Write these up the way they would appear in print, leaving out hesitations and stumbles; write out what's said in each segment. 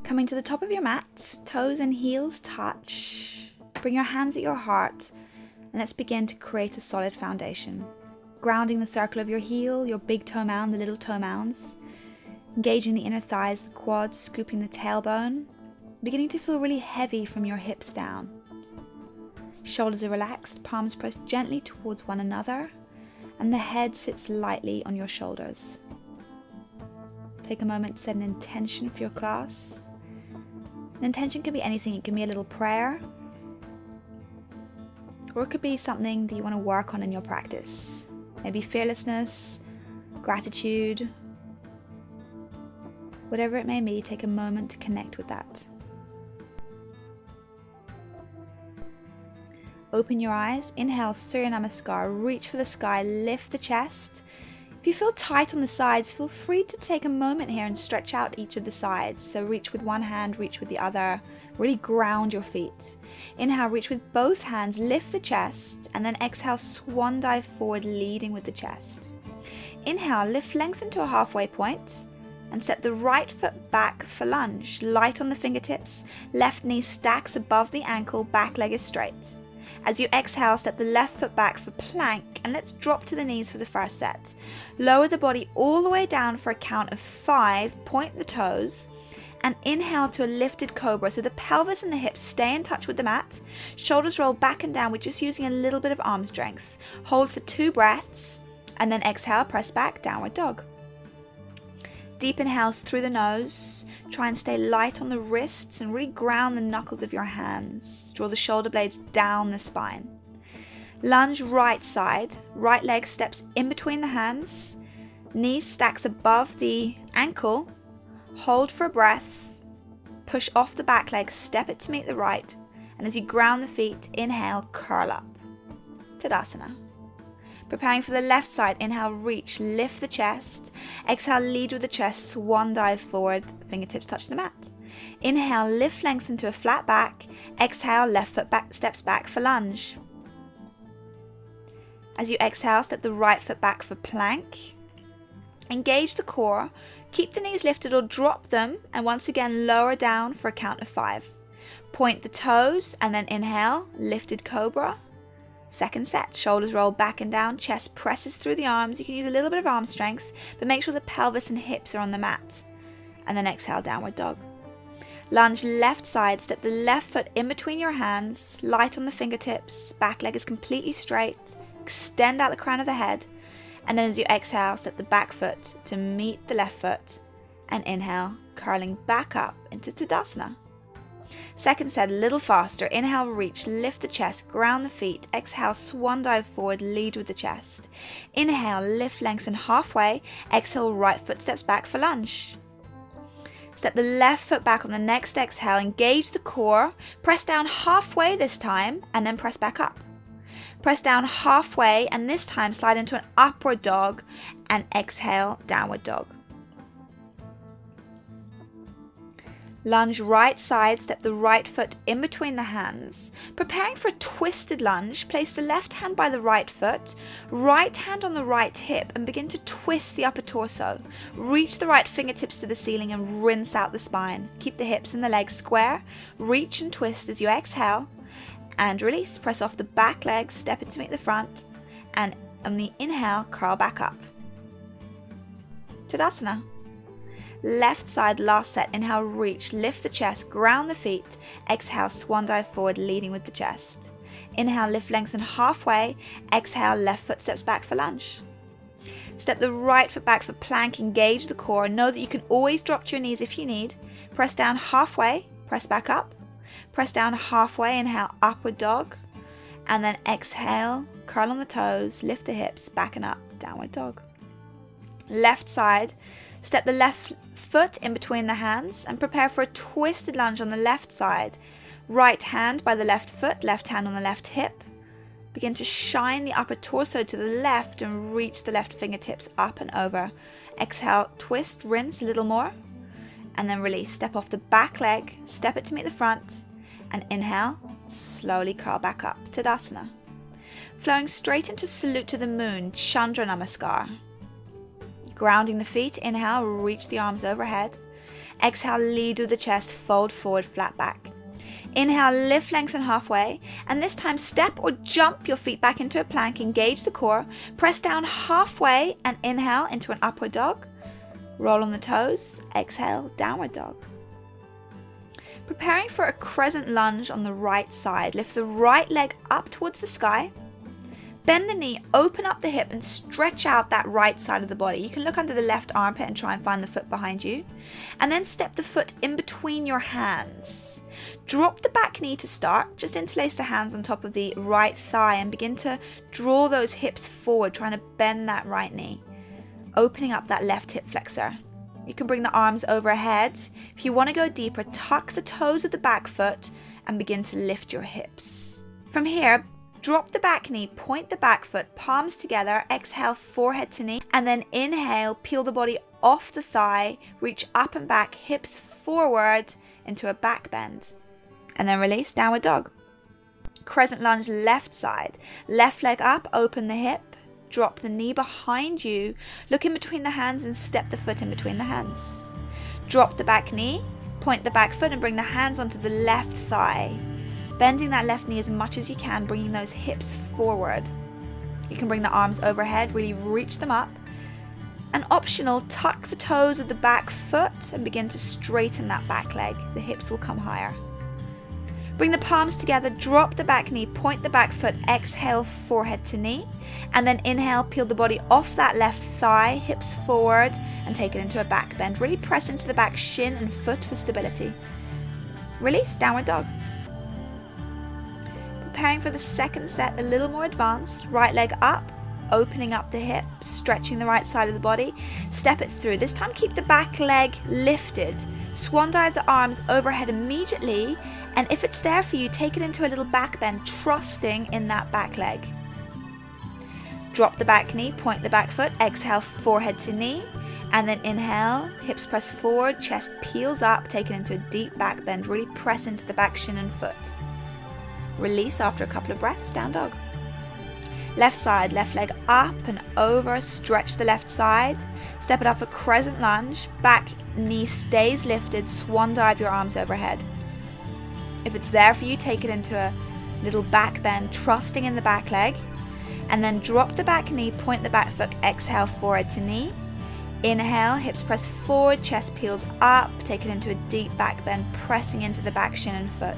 Coming to the top of your mat, toes and heels touch. Bring your hands at your heart and let's begin to create a solid foundation. Grounding the circle of your heel, your big toe mound, the little toe mounds. Engaging the inner thighs, the quads, scooping the tailbone. Beginning to feel really heavy from your hips down. Shoulders are relaxed, palms pressed gently towards one another, and the head sits lightly on your shoulders. Take a moment to set an intention for your class. An intention can be anything. It can be a little prayer, or it could be something that you want to work on in your practice. Maybe fearlessness, gratitude, whatever it may be, take a moment to connect with that. Open your eyes, inhale, Surya Namaskar, reach for the sky, lift the chest. If you feel tight on the sides, feel free to take a moment here and stretch out each of the sides. So reach with one hand, reach with the other, really ground your feet. Inhale, reach with both hands, lift the chest, and then exhale, swan dive forward, leading with the chest. Inhale, lift, lengthen to a halfway point, and step the right foot back for lunge. Light on the fingertips, left knee stacks above the ankle, back leg is straight. As you exhale, step the left foot back for plank, and let's drop to the knees for the first set. Lower the body all the way down for a count of 5, point the toes, and inhale to a lifted cobra. So the pelvis and the hips stay in touch with the mat. Shoulders roll back and down. We're just using a little bit of arm strength. Hold for 2 breaths, and then exhale, press back, downward dog. Deep inhales through the nose. Try and stay light on the wrists and really ground the knuckles of your hands. Draw the shoulder blades down the spine. Lunge right side. Right leg steps in between the hands. Knees stacks above the ankle. Hold for a breath. Push off the back leg, step it to meet the right. And as you ground the feet, inhale, curl up. Tadasana. Preparing for the left side, inhale, reach, lift the chest. Exhale, lead with the chest, swan dive forward, fingertips touch the mat. Inhale, lift, lengthen to a flat back. Exhale, left foot back, steps back for lunge. As you exhale, step the right foot back for plank. Engage the core, keep the knees lifted or drop them, and once again lower down for a count of 5. Point the toes and then inhale, lifted cobra. Second set, shoulders roll back and down, chest presses through the arms. You can use a little bit of arm strength, but make sure the pelvis and hips are on the mat. And then exhale, downward dog. Lunge left side, step the left foot in between your hands, light on the fingertips, back leg is completely straight, extend out the crown of the head, and then as you exhale, step the back foot to meet the left foot, and inhale, curling back up into Tadasana. Second set, a little faster. Inhale, reach, lift the chest, ground the feet. Exhale, swan dive forward, lead with the chest. Inhale, lift, lengthen halfway. Exhale, right foot steps back for lunge. Step the left foot back on the next exhale, engage the core. Press down halfway this time, and then press back up. Press down halfway, and this time slide into an upward dog, and exhale, downward dog. Lunge right side, step the right foot in between the hands. Preparing for a twisted lunge, place the left hand by the right foot, right hand on the right hip, and begin to twist the upper torso. Reach the right fingertips to the ceiling and rinse out the spine. Keep the hips and the legs square. Reach and twist as you exhale. And release. Press off the back leg, step it to meet the front. And on the inhale, curl back up. Tadasana. Left side, last set. Inhale, reach, lift the chest, ground the feet. Exhale, swan dive forward, leading with the chest. Inhale, lift, lengthen halfway. Exhale, left foot steps back for lunge. Step the right foot back for plank, engage the core. Know that you can always drop to your knees if you need. Press down halfway, press back up. Press down halfway, inhale, upward dog. And then exhale, curl on the toes, lift the hips, back and up, downward dog. Left side, step the left foot in between the hands and prepare for a twisted lunge on the left side. Right hand by the left foot, left hand on the left hip. Begin to shine the upper torso to the left and reach the left fingertips up and over. Exhale, twist, rinse a little more. And then release. Step off the back leg, step it to meet the front. And inhale, slowly curl back up. Tadasana. Flowing straight into salute to the moon, Chandra Namaskar. grounding the feet. Inhale, reach the arms overhead. Exhale, lead with the chest, fold forward, flat back. Inhale, lift, lengthen halfway, and this time step or jump your feet back into a plank, engage the core, press down halfway and inhale into an upward dog. Roll on the toes, exhale, downward dog. Preparing for a crescent lunge on the right side. Lift the right leg up towards the sky. Bend the knee, open up the hip and stretch out that right side of the body. You can look under the left armpit and try and find the foot behind you. And then step the foot in between your hands. Drop the back knee to start. Just interlace the hands on top of the right thigh and begin to draw those hips forward, trying to bend that right knee. Opening up that left hip flexor. You can bring the arms overhead. If you want to go deeper, tuck the toes of the back foot and begin to lift your hips. From here, drop the back knee, point the back foot, palms together, exhale, forehead to knee, and then inhale, peel the body off the thigh, reach up and back, hips forward into a back bend. And then release, downward dog. Crescent lunge, left side. Left leg up, open the hip, drop the knee behind you, look in between the hands and step the foot in between the hands. Drop the back knee, point the back foot and bring the hands onto the left thigh. Bending that left knee as much as you can, bringing those hips forward. You can bring the arms overhead, really reach them up. And optional, tuck the toes of the back foot and begin to straighten that back leg. The hips will come higher. Bring the palms together, drop the back knee, point the back foot, exhale, forehead to knee. And then inhale, peel the body off that left thigh, hips forward, and take it into a back bend. Really press into the back shin and foot for stability. Release, downward dog. Preparing for the second set, a little more advanced. Right leg up, opening up the hip, stretching the right side of the body. Step it through. This time keep the back leg lifted. Swan dive the arms overhead immediately, and if it's there for you, take it into a little back bend, trusting in that back leg. Drop the back knee, point the back foot, exhale, forehead to knee, and then inhale, hips press forward, chest peels up, take it into a deep back bend. Really press into the back shin and foot. Release after a couple of breaths, down dog. Left side, left leg up and over, stretch the left side. Step it up for crescent lunge, back knee stays lifted, swan dive your arms overhead. If it's there for you, take it into a little back bend, trusting in the back leg. And then drop the back knee, point the back foot, exhale, forehead to knee. Inhale, hips press forward, chest peels up, take it into a deep back bend, pressing into the back shin and foot.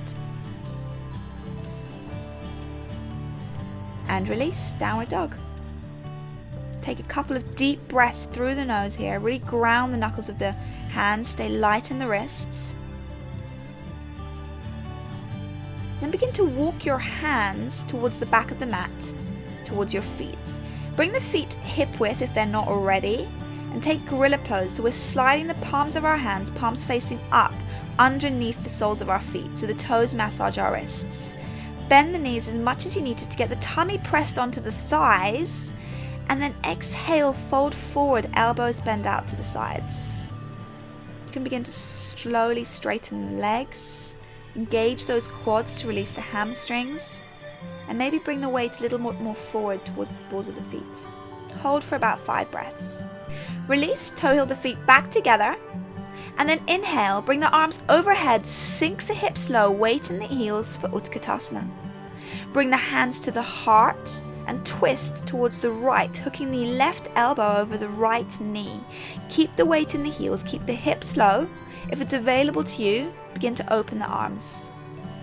And release, downward dog. Take a couple of deep breaths through the nose here. Really ground the knuckles of the hands, stay light in the wrists. Then begin to walk your hands towards the back of the mat, towards your feet. Bring the feet hip width if they're not already, and take gorilla pose. So we're sliding the palms of our hands, palms facing up, underneath the soles of our feet, so the toes massage our wrists. Bend the knees as much as you need to get the tummy pressed onto the thighs, and then exhale, fold forward, elbows bend out to the sides. You can begin to slowly straighten the legs, engage those quads to release the hamstrings, and maybe bring the weight a little more forward towards the balls of the feet. Hold for about 5 breaths. Release, toe heel the feet back together, and then inhale, bring the arms overhead, sink the hips low, weight in the heels for Autocut Asana. Bring the hands to the heart and twist towards the right, hooking the left elbow over the right knee. Keep the weight in the heels, keep the hips low. If it's available to you, begin to open the arms.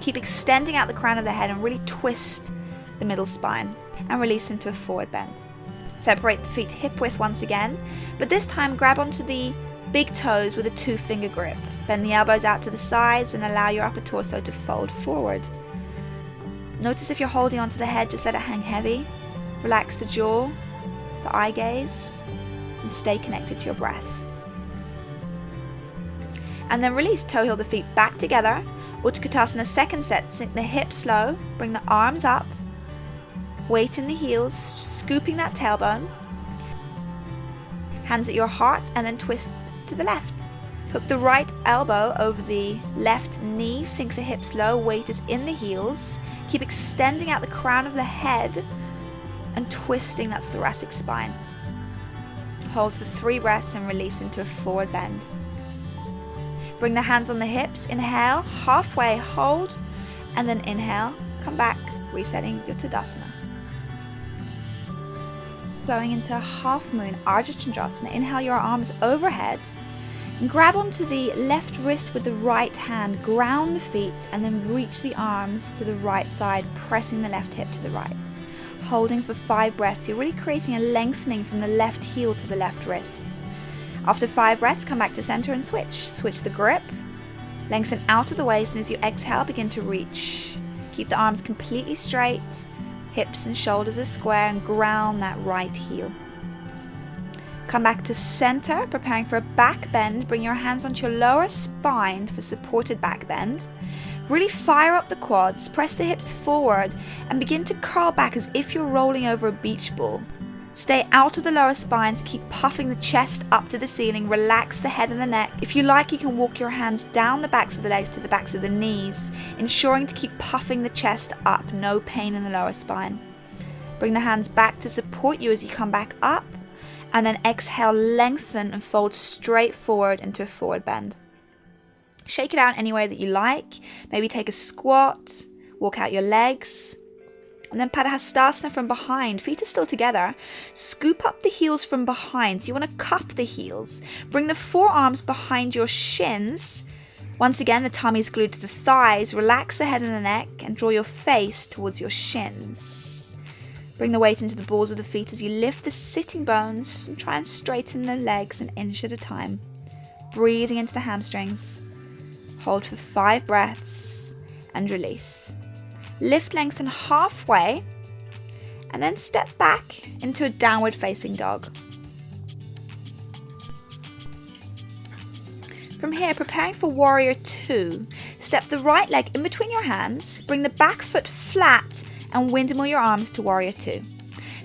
Keep extending out the crown of the head and really twist the middle spine and release into a forward bend. Separate the feet hip width once again, but this time grab onto the big toes with a 2-finger grip. Bend the elbows out to the sides and allow your upper torso to fold forward. Notice if you're holding onto the head, just let it hang heavy. Relax the jaw, the eye gaze, and stay connected to your breath. And then release, toe heel the feet back together. Autocut Asana second set, sink the hips low, bring the arms up, weight in the heels, scooping that tailbone. Hands at your heart and then twist to the left. Hook the right elbow over the left knee, sink the hips low, weight is in the heels. Keep extending out the crown of the head and twisting that thoracic spine. Hold for 3 breaths and release into a forward bend. Bring the hands on the hips. Inhale, halfway, hold, and then inhale, come back, resetting your Tadasana. Flowing into half moon, Ardha Chandrasana. Inhale your arms overhead and grab onto the left wrist with the right hand, ground the feet, and then reach the arms to the right side, pressing the left hip to the right. Holding for 5 breaths, you're really creating a lengthening from the left heel to the left wrist. After 5 breaths, come back to center and switch. Switch the grip, lengthen out of the waist, and as you exhale, begin to reach. Keep the arms completely straight, hips and shoulders are square, and ground that right heel. Come back to center, preparing for a back bend. Bring your hands onto your lower spine for supported back bend. Really fire up the quads, press the hips forward, and begin to curl back as if you're rolling over a beach ball. Stay out of the lower spines, keep puffing the chest up to the ceiling, relax the head and the neck. If you like, you can walk your hands down the backs of the legs to the backs of the knees, ensuring to keep puffing the chest up, no pain in the lower spine. Bring the hands back to support you as you come back up, and then exhale, lengthen and fold straight forward into a forward bend. Shake it out any way that you like. Maybe take a squat, walk out your legs, and then Tadasana from behind. Feet are still together. Scoop up the heels from behind. So you want to cup the heels. Bring the forearms behind your shins. Once again, the tummy is glued to the thighs. Relax the head and the neck and draw your face towards your shins. Bring the weight into the balls of the feet as you lift the sitting bones and try and straighten the legs an inch at a time. Breathing into the hamstrings. Hold for 5 breaths and release. Lift, lengthen halfway, and then step back into a downward facing dog. From here, preparing for warrior 2, step the right leg in between your hands, bring the back foot flat, and windmill your arms to warrior 2.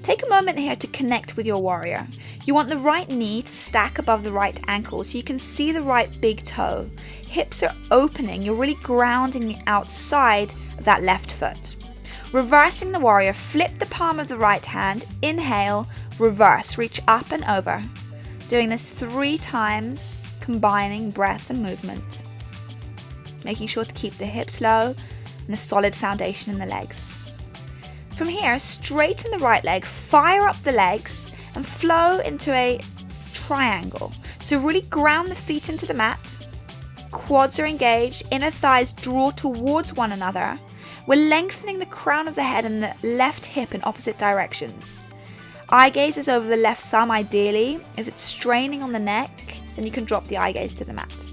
Take a moment here to connect with your warrior. You want the right knee to stack above the right ankle so you can see the right big toe. Hips are opening, you're really grounding the outside of that left foot. Reversing the warrior, flip the palm of the right hand, inhale, reverse, reach up and over. Doing this 3 times, combining breath and movement. Making sure to keep the hips low and a solid foundation in the legs. From here, straighten the right leg, fire up the legs, and flow into a triangle. So really ground the feet into the mat. Quads are engaged, inner thighs draw towards one another. We're lengthening the crown of the head and the left hip in opposite directions. Eye gaze is over the left thumb ideally. If it's straining on the neck, then you can drop the eye gaze to the mat.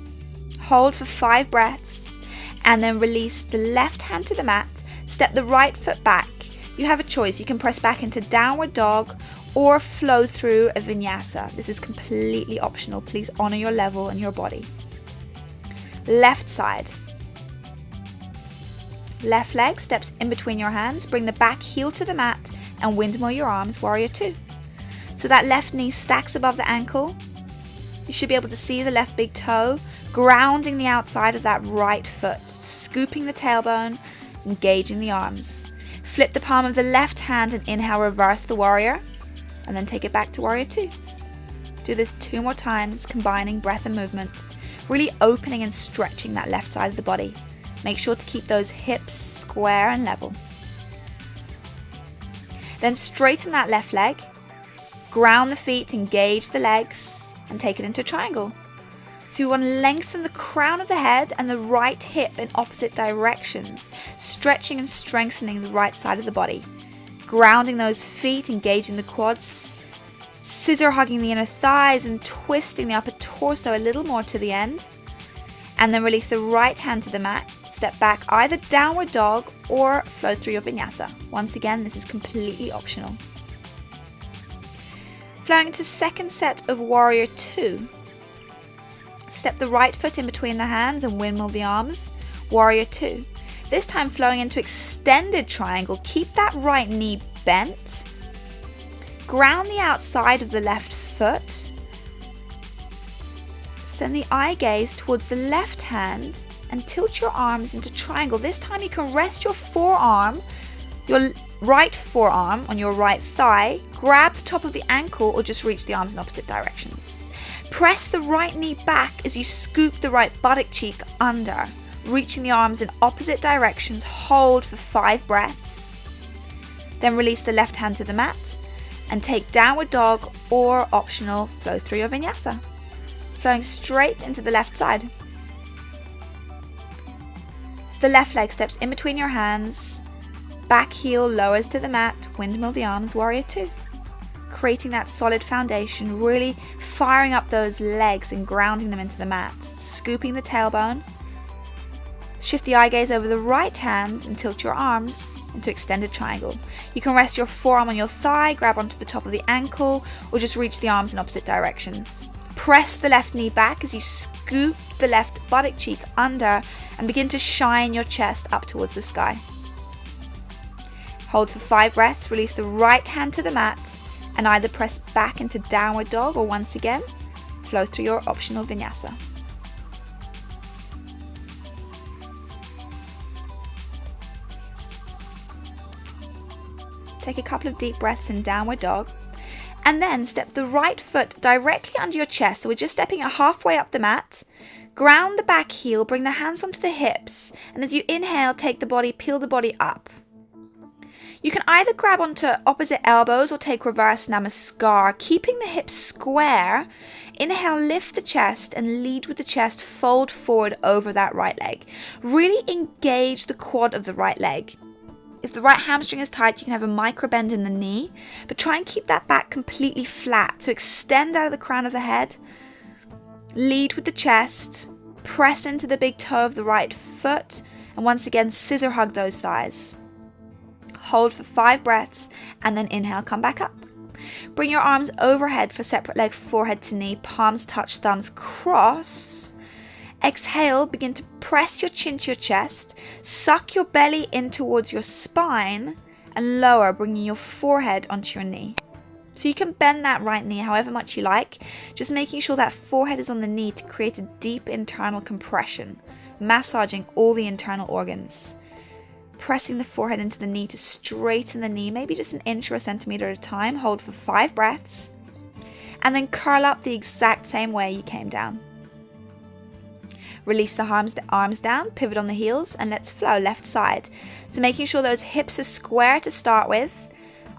Hold for 5 breaths and then release the left hand to the mat. Step the right foot back. You have a choice. You can press back into downward dog or flow through a vinyasa. This is completely optional. Please honor your level and your body. Left side. Left leg steps in between your hands. Bring the back heel to the mat and windmill your arms, warrior 2. So that left knee stacks above the ankle. You should be able to see the left big toe, grounding the outside of that right foot, scooping the tailbone, engaging the arms. Flip the palm of the left hand and inhale, reverse the warrior, and then take it back to warrior 2. Do this 2 more times, combining breath and movement, really opening and stretching that left side of the body. Make sure to keep those hips square and level. Then straighten that left leg, ground the feet, engage the legs, and take it into a triangle. So you want to lengthen the crown of the head and the right hip in opposite directions, stretching and strengthening the right side of the body. Grounding those feet, engaging the quads, scissor hugging the inner thighs and twisting the upper torso a little more to the end. And then release the right hand to the mat. Step back, either downward dog or flow through your vinyasa. Once again, this is completely optional. Flowing into second set of warrior 2. Step the right foot in between the hands and windmill the arms, warrior 2. This time flowing into extended triangle. Keep that right knee bent. Ground the outside of the left foot. Send the eye gaze towards the left hand and tilt your arms into triangle. This time you can rest your forearm, your right forearm on your right thigh, grab the top of the ankle or just reach the arms in opposite directions. Press the right knee back as you scoop the right buttock cheek under, reaching the arms in opposite directions. Hold for 5 breaths. Then release the left hand to the mat and take downward dog or optional flow through your vinyasa, flowing straight into the left side. So the left leg steps in between your hands, back heel lowers to the mat, windmill the arms, warrior 2. Creating that solid foundation, really firing up those legs and grounding them into the mat. Scooping the tailbone. Shift the eye gaze over the right hand and tilt your arms into extended triangle. You can rest your forearm on your thigh, grab onto the top of the ankle, or just reach the arms in opposite directions. Press the left knee back as you scoop the left buttock cheek under and begin to shine your chest up towards the sky. Hold for 5 breaths, release the right hand to the mat and either press back into downward dog or once again, flow through your optional vinyasa. Take a couple of deep breaths in downward dog and then step the right foot directly under your chest. So we're just stepping it halfway up the mat. Ground the back heel, bring the hands onto the hips, and as you inhale, take the body, peel the body up. You can either grab onto opposite elbows or take reverse namaskar, keeping the hips square. Inhale, lift the chest and lead with the chest, fold forward over that right leg. Really engage the quad of the right leg. If the right hamstring is tight, you can have a micro bend in the knee, but try and keep that back completely flat. So extend out of the crown of the head, lead with the chest, press into the big toe of the right foot, and once again, scissor hug those thighs. Hold for 5 breaths and then inhale, come back up. Bring your arms overhead for separate leg, forehead to knee, palms touch, thumbs cross. Exhale, begin to press your chin to your chest, suck your belly in towards your spine and lower, bringing your forehead onto your knee. So you can bend that right knee however much you like, just making sure that forehead is on the knee to create a deep internal compression, massaging all the internal organs. Pressing the forehead into the knee to straighten the knee, maybe just an inch or a centimeter at a time. Hold for 5 breaths and then curl up the exact same way you came down. Release the arms down, pivot on the heels, and let's flow left side. So making sure those hips are square to start with.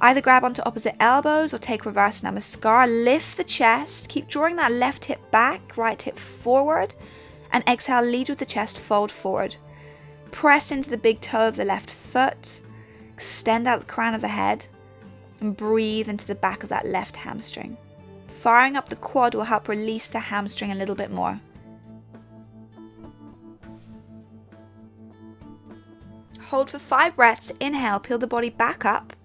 Either grab onto opposite elbows or take reverse namaskar. Lift the chest, keep drawing that left hip back, right hip forward, and exhale, lead with the chest, fold forward. Press into the big toe of the left foot, extend out the crown of the head, and breathe into the back of that left hamstring. Firing up the quad will help release the hamstring a little bit more. Hold for 5 breaths, inhale, peel the body back up.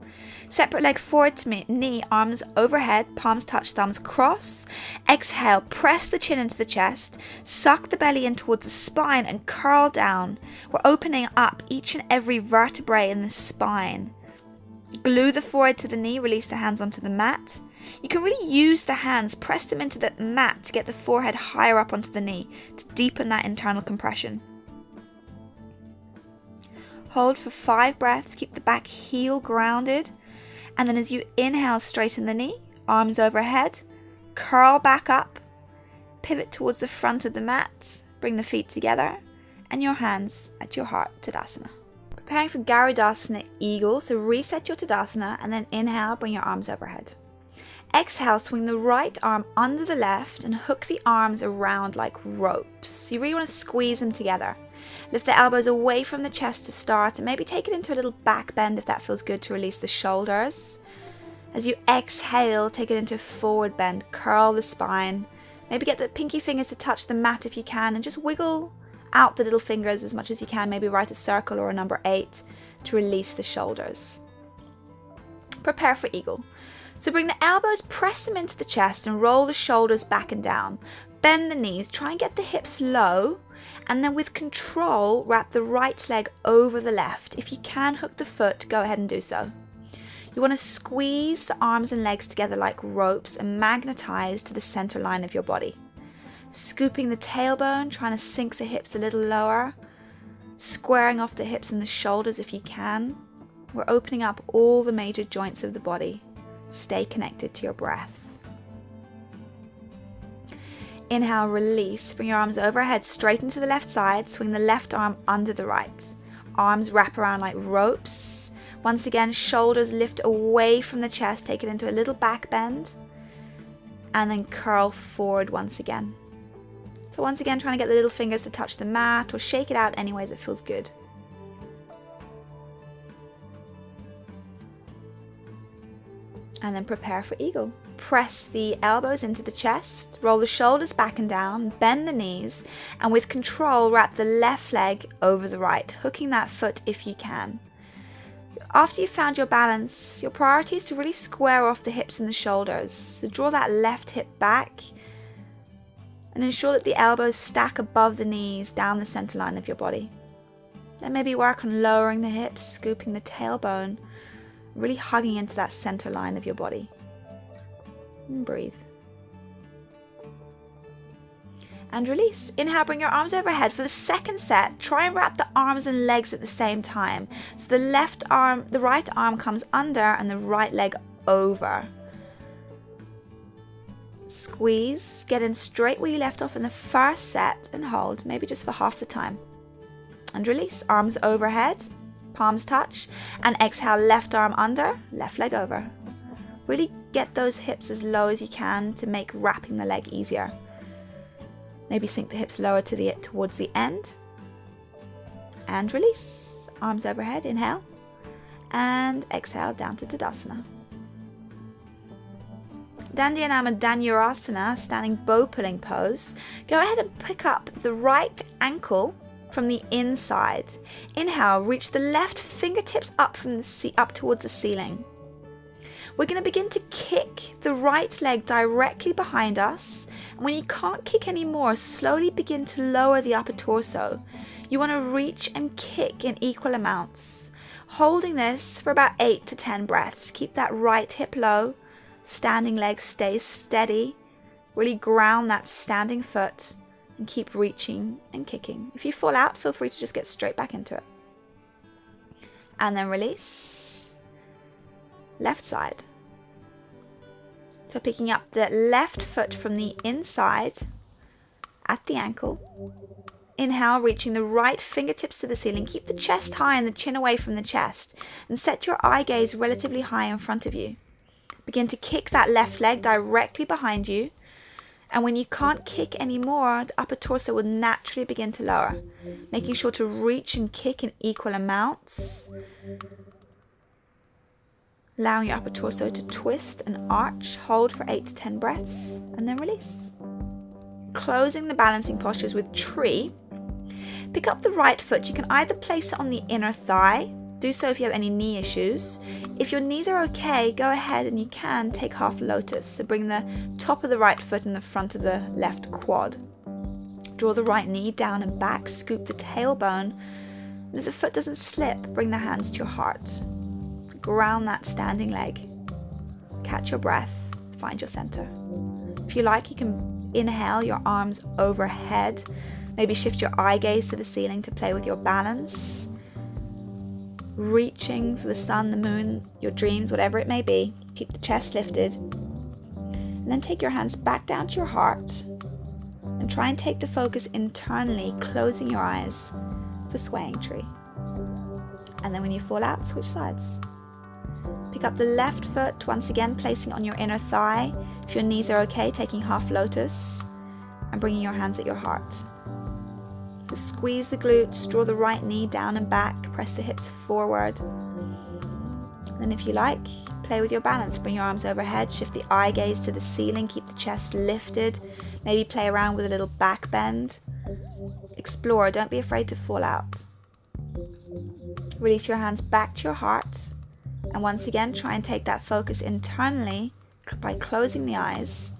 Separate leg forward to knee, arms overhead, palms touch, thumbs cross. Exhale, press the chin into the chest, suck the belly in towards the spine and curl down. We're opening up each and every vertebrae in the spine. Glue the forehead to the knee, release the hands onto the mat. You can really use the hands, press them into the mat to get the forehead higher up onto the knee to deepen that internal compression. Hold for 5 breaths, keep the back heel grounded. And then as you inhale, straighten the knee, arms overhead, curl back up, pivot towards the front of the mat, bring the feet together, and your hands at your heart, Tadasana. Preparing for Garudasana, eagle, so reset your Tadasana, and then inhale, bring your arms overhead. Exhale, swing the right arm under the left and hook the arms around like ropes. You really want to squeeze them together. Lift the elbows away from the chest to start and maybe take it into a little back bend if that feels good to release the shoulders. As you exhale, take it into a forward bend, curl the spine. Maybe get the pinky fingers to touch the mat if you can and just wiggle out the little fingers as much as you can. Maybe write a circle or a number 8 to release the shoulders. Prepare for eagle. So bring the elbows, press them into the chest and roll the shoulders back and down. Bend the knees, try and get the hips low, and then with control, wrap the right leg over the left. If you can hook the foot, go ahead and do so. You want to squeeze the arms and legs together like ropes and magnetize to the center line of your body. Scooping the tailbone, trying to sink the hips a little lower, squaring off the hips and the shoulders if you can. We're opening up all the major joints of the body. Stay connected to your breath. Inhale, release. Bring your arms overhead, straighten to the left side. Swing the left arm under the right. Arms wrap around like ropes. Once again, shoulders lift away from the chest. Take it into a little back bend. And then curl forward once again. So once again, trying to get the little fingers to touch the mat or shake it out any way that feels good. And then prepare for eagle. Press the elbows into the chest, roll the shoulders back and down, bend the knees, and with control, wrap the left leg over the right, hooking that foot if you can. After you've found your balance, your priority is to really square off the hips and the shoulders. So draw that left hip back and ensure that the elbows stack above the knees down the center line of your body. Then maybe work on lowering the hips, scooping the tailbone, really hugging into that center line of your body. And breathe. And release. Inhale, bring your arms overhead. For the second set, try and wrap the arms and legs at the same time. So the right arm comes under and the right leg over. Squeeze, get in straight where you left off in the first set and hold, maybe just for half the time. And release. Arms overhead, palms touch, and exhale, left arm under, left leg over. Really get those hips as low as you can to make wrapping the leg easier. Maybe sink the hips lower towards the end. And release. Arms overhead, inhale. And exhale down to Tadasana. Dandyanama Dhanurasana, standing bow pulling pose. Go ahead and pick up the right ankle from the inside. Inhale, reach the left fingertips up towards the ceiling. We're going to begin to kick the right leg directly behind us. And when you can't kick anymore, slowly begin to lower the upper torso. You want to reach and kick in equal amounts. Holding this for about 8 to 10 breaths. Keep that right hip low. Standing leg stays steady. Really ground that standing foot. And keep reaching and kicking. If you fall out, feel free to just get straight back into it. And then release. Left side. So picking up the left foot from the inside at the ankle. Inhale, reaching the right fingertips to the ceiling. Keep the chest high and the chin away from the chest. And set your eye gaze relatively high in front of you. Begin to kick that left leg directly behind you. And when you can't kick anymore, the upper torso will naturally begin to lower. Making sure to reach and kick in equal amounts. Allowing your upper torso to twist and arch. Hold for 8 to 10 breaths. And then release. Closing the balancing postures with tree. Pick up the right foot. You can either place it on the inner thigh. Do so if you have any knee issues. If your knees are okay, go ahead and you can take half lotus. So bring the top of the right foot in the front of the left quad. Draw the right knee down and back. Scoop the tailbone. And if the foot doesn't slip, bring the hands to your heart. Ground that standing leg. Catch your breath. Find your center. If you like, you can inhale your arms overhead. Maybe shift your eye gaze to the ceiling to play with your balance. Reaching for the sun, the moon, your dreams, whatever it may be. Keep the chest lifted. And then take your hands back down to your heart. And try and take the focus internally, closing your eyes for swaying tree. And then when you fall out, switch sides. Pick up the left foot, once again placing on your inner thigh. If your knees are okay, taking half lotus. And bringing your hands at your heart. So squeeze the glutes, draw the right knee down and back, press the hips forward. Then if you like, play with your balance. Bring your arms overhead, shift the eye gaze to the ceiling, keep the chest lifted. Maybe play around with a little back bend. Explore, don't be afraid to fall out. Release your hands back to your heart. And once again, try and take that focus internally by closing the eyes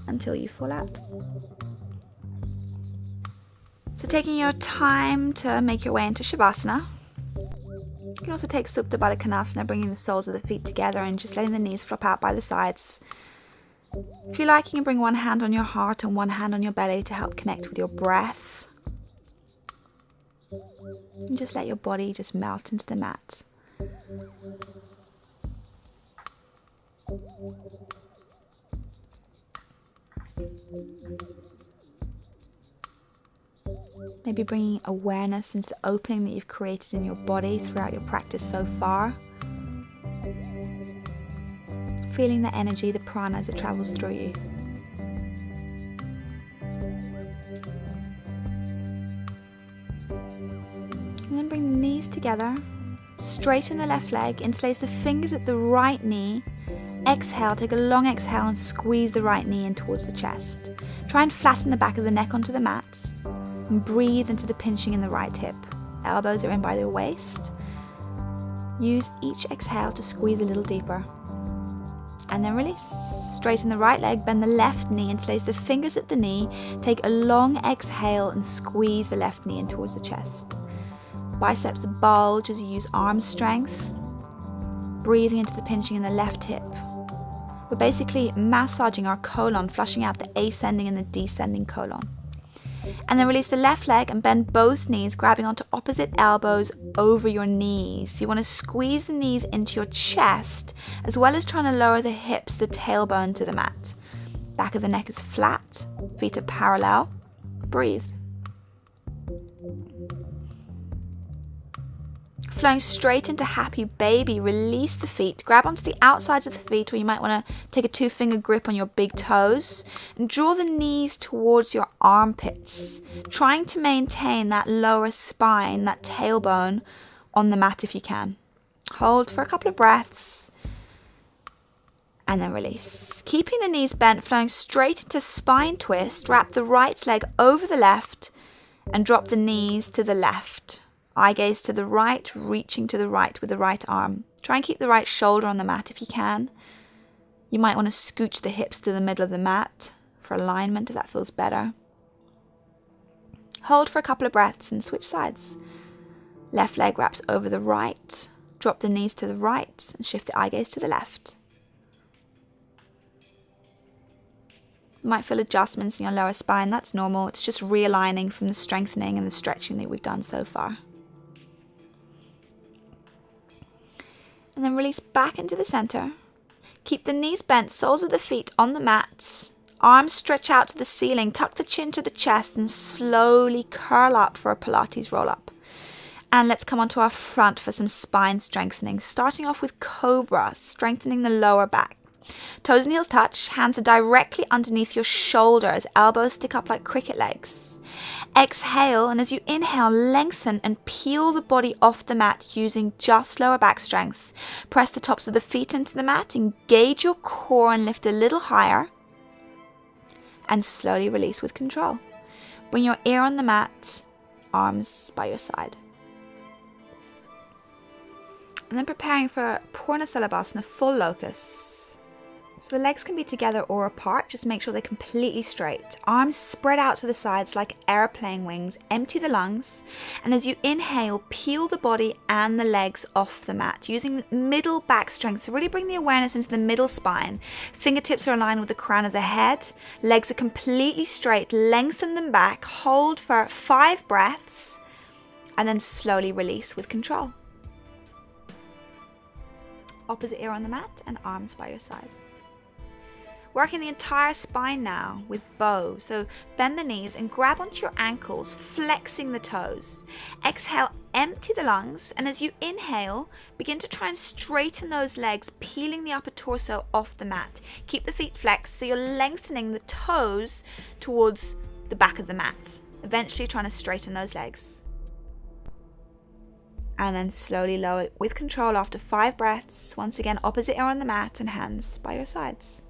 until you fall out. So taking your time to make your way into Shavasana. You can also take Supta Baddha Konasana, bringing the soles of the feet together and just letting the knees flop out by the sides. If you like, you can bring one hand on your heart and one hand on your belly to help connect with your breath. And just let your body just melt into the mat. Maybe bringing awareness into the opening that you've created in your body throughout your practice so far. Feeling the energy, the prana as it travels through you. And then bring the knees together. Straighten the left leg, interlace the fingers at the right knee. Exhale, take a long exhale and squeeze the right knee in towards the chest. Try and flatten the back of the neck onto the mat. And breathe into the pinching in the right hip. Elbows are in by the waist. Use each exhale to squeeze a little deeper. And then release. Straighten the right leg, bend the left knee, interlace the fingers at the knee. Take a long exhale and squeeze the left knee in towards the chest. Biceps bulge as you use arm strength. Breathing into the pinching in the left hip. We're basically massaging our colon, flushing out the ascending and the descending colon. And then release the left leg and bend both knees, grabbing onto opposite elbows over your knees. So you want to squeeze the knees into your chest, as well as trying to lower the hips, the tailbone to the mat. Back of the neck is flat, feet are parallel. Breathe. Flowing straight into happy baby, release the feet, grab onto the outsides of the feet, or you might want to take a 2-finger grip on your big toes and draw the knees towards your armpits, trying to maintain that lower spine, that tailbone on the mat if you can. Hold for a couple of breaths and then release. Keeping the knees bent, flowing straight into spine twist, wrap the right leg over the left and drop the knees to the left. Eye gaze to the right, reaching to the right with the right arm. Try and keep the right shoulder on the mat if you can. You might want to scooch the hips to the middle of the mat for alignment if that feels better. Hold for a couple of breaths and switch sides. Left leg wraps over the right. Drop the knees to the right and shift the eye gaze to the left. You might feel adjustments in your lower spine. That's normal. It's just realigning from the strengthening and the stretching that we've done so far. And then release back into the center. Keep the knees bent, soles of the feet on the mat. Arms stretch out to the ceiling. Tuck the chin to the chest and slowly curl up for a Pilates roll up. And let's come onto our front for some spine strengthening. Starting off with Cobra, strengthening the lower back. Toes and heels touch. Hands are directly underneath your shoulders. Elbows stick up like cricket legs. Exhale, and as you inhale, lengthen and peel the body off the mat using just lower back strength. Press the tops of the feet into the mat, engage your core and lift a little higher. And slowly release with control. Bring your ear on the mat, arms by your side. And then preparing for Purna Salabhasana, full locus. So the legs can be together or apart, just make sure they're completely straight. Arms spread out to the sides like airplane wings, empty the lungs, and as you inhale, peel the body and the legs off the mat, using middle back strength. So really bring the awareness into the middle spine. Fingertips are aligned with the crown of the head, legs are completely straight, lengthen them back, hold for 5 breaths, and then slowly release with control. Opposite ear on the mat and arms by your side. Working the entire spine now with bow. So bend the knees and grab onto your ankles, flexing the toes. Exhale, empty the lungs, and as you inhale, begin to try and straighten those legs, peeling the upper torso off the mat. Keep the feet flexed so you're lengthening the toes towards the back of the mat, eventually trying to straighten those legs. And then slowly lower it with control after 5 breaths. Once again, opposite ear on the mat and hands by your sides.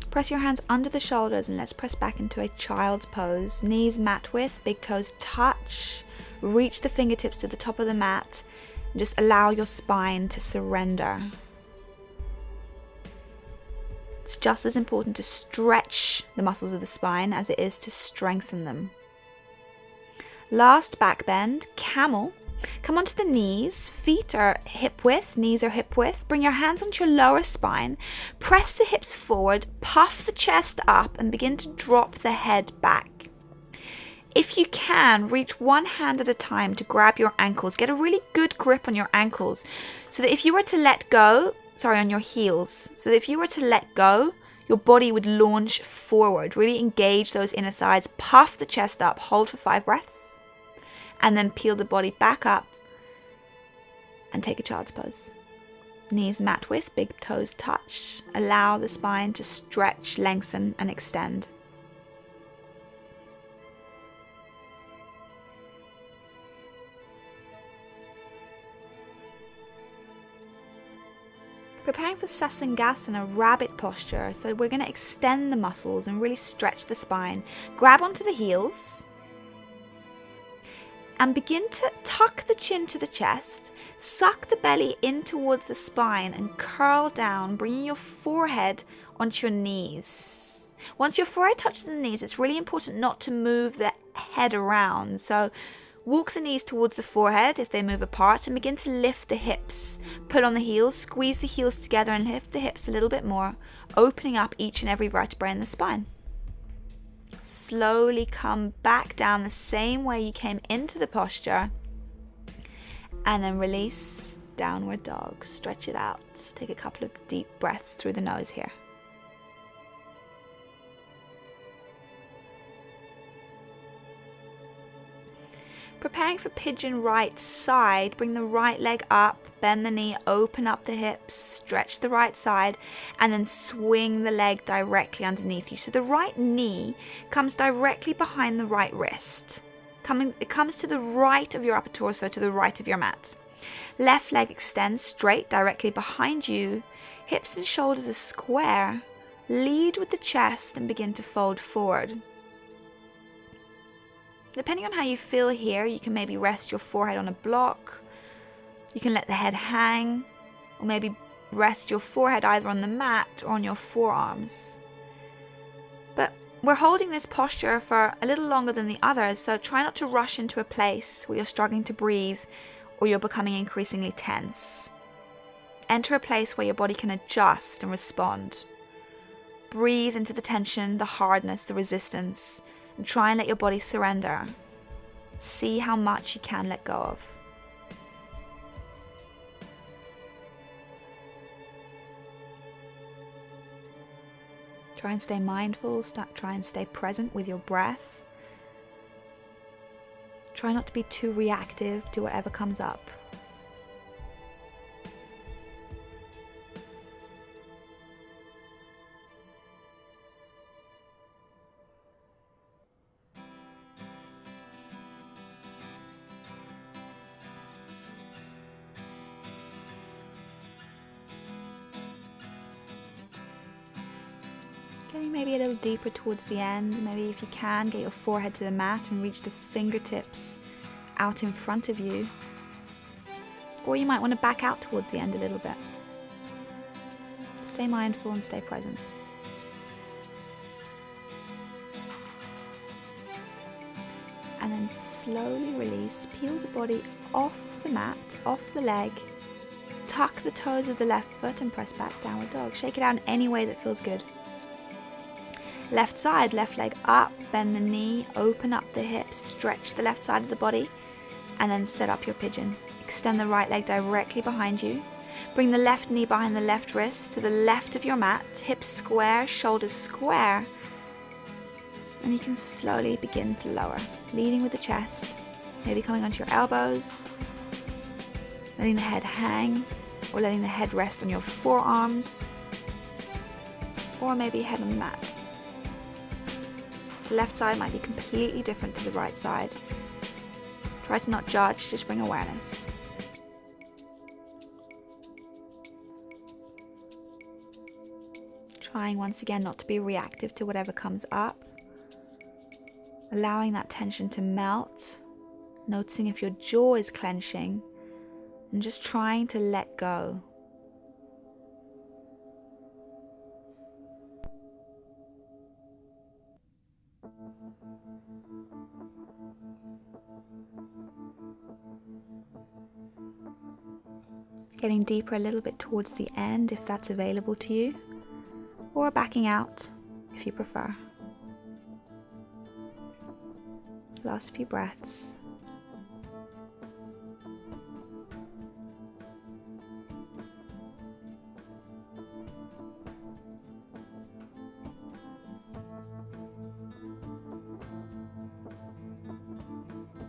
Press your hands under the shoulders and let's press back into a child's pose. Knees mat width, big toes touch. Reach the fingertips to the top of the mat and just allow your spine to surrender. It's just as important to stretch the muscles of the spine as it is to strengthen them. Last back bend, camel. Come onto the knees, feet are hip width, knees are hip width. Bring your hands onto your lower spine, press the hips forward, puff the chest up and begin to drop the head back. If you can, reach one hand at a time to grab your ankles. Get a really good grip on your ankles so that if you were to let go, on your heels, so that if you were to let go, your body would launch forward. Really engage those inner thighs, puff the chest up, hold for 5 breaths, and then peel the body back up and take a child's pose. Knees mat width, big toes touch. Allow the spine to stretch, lengthen, and extend. Preparing for Sasangasana, rabbit posture. So we're going to extend the muscles and really stretch the spine. Grab onto the heels and begin to tuck the chin to the chest. Suck the belly in towards the spine and curl down, bringing your forehead onto your knees. Once your forehead touches the knees, it's really important not to move the head around. So walk the knees towards the forehead if they move apart and begin to lift the hips. Pull on the heels, squeeze the heels together and lift the hips a little bit more, opening up each and every vertebrae in the spine. Slowly come back down the same way you came into the posture and then release, downward dog. Stretch it out. Take a couple of deep breaths through the nose here. Preparing for pigeon right side, bring the right leg up, bend the knee, open up the hips, stretch the right side, and then swing the leg directly underneath you. So the right knee comes directly behind the right wrist. It comes to the right of your upper torso, to the right of your mat. Left leg extends straight directly behind you. Hips and shoulders are square. Lead with the chest and begin to fold forward. Depending on how you feel here, you can maybe rest your forehead on a block. You can let the head hang, or maybe rest your forehead either on the mat or on your forearms. But we're holding this posture for a little longer than the others, so try not to rush into a place where you're struggling to breathe or you're becoming increasingly tense. Enter a place where your body can adjust and respond. Breathe into the tension, the hardness, the resistance, and try and let your body surrender. See how much you can let go of. Try and stay mindful, try and stay present with your breath. Try not to be too reactive to whatever comes up. Getting maybe a little deeper towards the end. Maybe if you can, get your forehead to the mat and reach the fingertips out in front of you. Or you might want to back out towards the end a little bit. Stay mindful and stay present. And then slowly release. Peel the body off the mat, off the leg. Tuck the toes of the left foot and press back, downward dog. Shake it out in any way that feels good. Left side, left leg up, bend the knee, open up the hips, stretch the left side of the body, and then set up your pigeon. Extend the right leg directly behind you. Bring the left knee behind the left wrist to the left of your mat, hips square, shoulders square. And you can slowly begin to lower, leading with the chest, maybe coming onto your elbows, letting the head hang, or letting the head rest on your forearms, or maybe head on the mat. The left side might be completely different to the right side. Try to not judge, just bring awareness. Trying once again not to be reactive to whatever comes up. Allowing that tension to melt. Noticing if your jaw is clenching. And just trying to let go. Getting deeper a little bit towards the end if that's available to you, or backing out if you prefer. Last few breaths.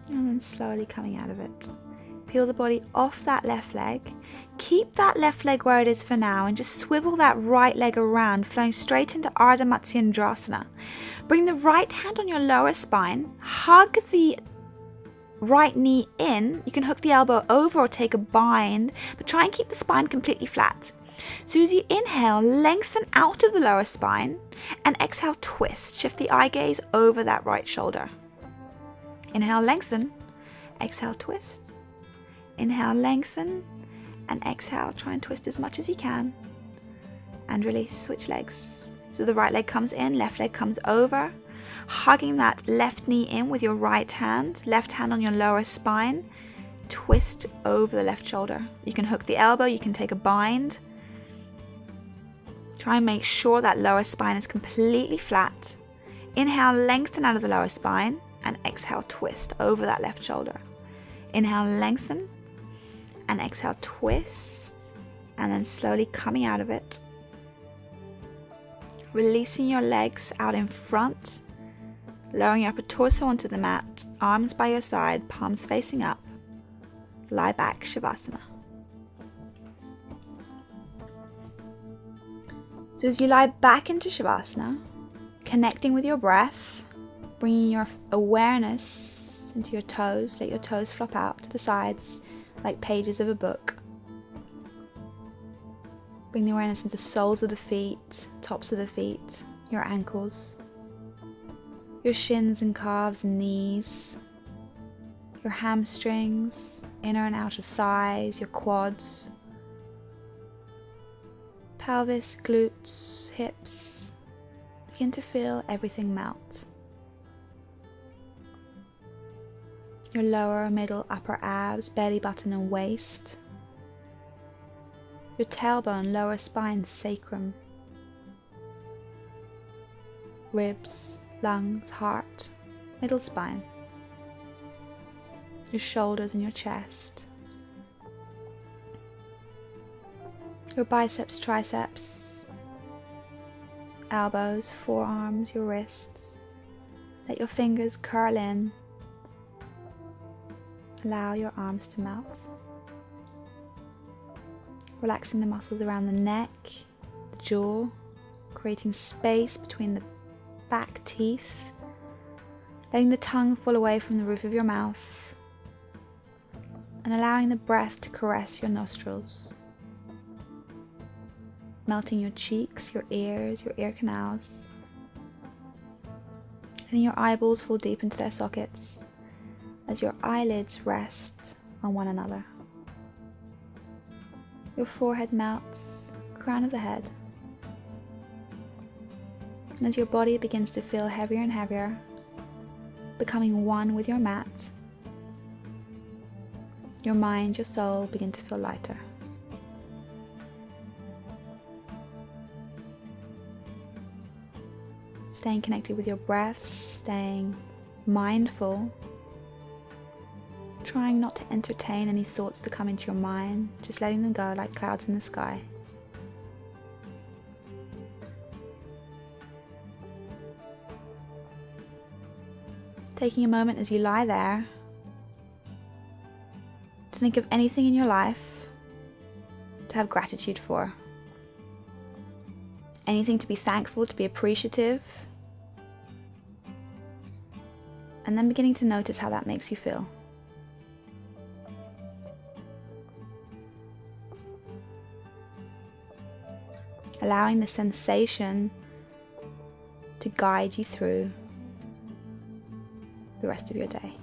And then slowly coming out of it. Peel the body off that left leg. Keep that left leg where it is for now and just swivel that right leg around, flowing straight into Ardha Chandrasana. Bring the right hand on your lower spine. Hug the right knee in. You can hook the elbow over or take a bind, but try and keep the spine completely flat. So as you inhale, lengthen out of the lower spine, and exhale, twist. Shift the eye gaze over that right shoulder. Inhale, lengthen. Exhale, twist. Inhale, lengthen, and exhale. Try and twist as much as you can. And release. Switch legs. So the right leg comes in, left leg comes over. Hugging that left knee in with your right hand on your lower spine. Twist over the left shoulder. You can hook the elbow, you can take a bind. Try and make sure that lower spine is completely flat. Inhale, lengthen out of the lower spine, and exhale, twist over that left shoulder. Inhale, lengthen, and exhale, twist, and then slowly coming out of it. Releasing your legs out in front, lowering your upper torso onto the mat, arms by your side, palms facing up. Lie back, Shavasana. So as you lie back into Shavasana, connecting with your breath, bringing your awareness into your toes, let your toes flop out to the sides like pages of a book. Bring the awareness into the soles of the feet, tops of the feet, your ankles, your shins and calves and knees, your hamstrings, inner and outer thighs, your quads, pelvis, glutes, hips. Begin to feel everything melt. Your lower, middle, upper abs, belly button and waist. Your tailbone, lower spine, sacrum. Ribs, lungs, heart, middle spine. Your shoulders and your chest. Your biceps, triceps, elbows, forearms, your wrists. Let your fingers curl in. Allow your arms to melt. Relaxing the muscles around the neck, the jaw, creating space between the back teeth. Letting the tongue fall away from the roof of your mouth. And allowing the breath to caress your nostrils. Melting your cheeks, your ears, your ear canals. Letting your eyeballs fall deep into their sockets as your eyelids rest on one another. Your forehead melts, crown of the head. And as your body begins to feel heavier and heavier, becoming one with your mat, your mind, your soul begin to feel lighter. Staying connected with your breath, staying mindful, trying not to entertain any thoughts that come into your mind, just letting them go like clouds in the sky. Taking a moment as you lie there to think of anything in your life to have gratitude for. Anything to be thankful, to be appreciative. And then beginning to notice how that makes you feel. Allowing the sensation to guide you through the rest of your day.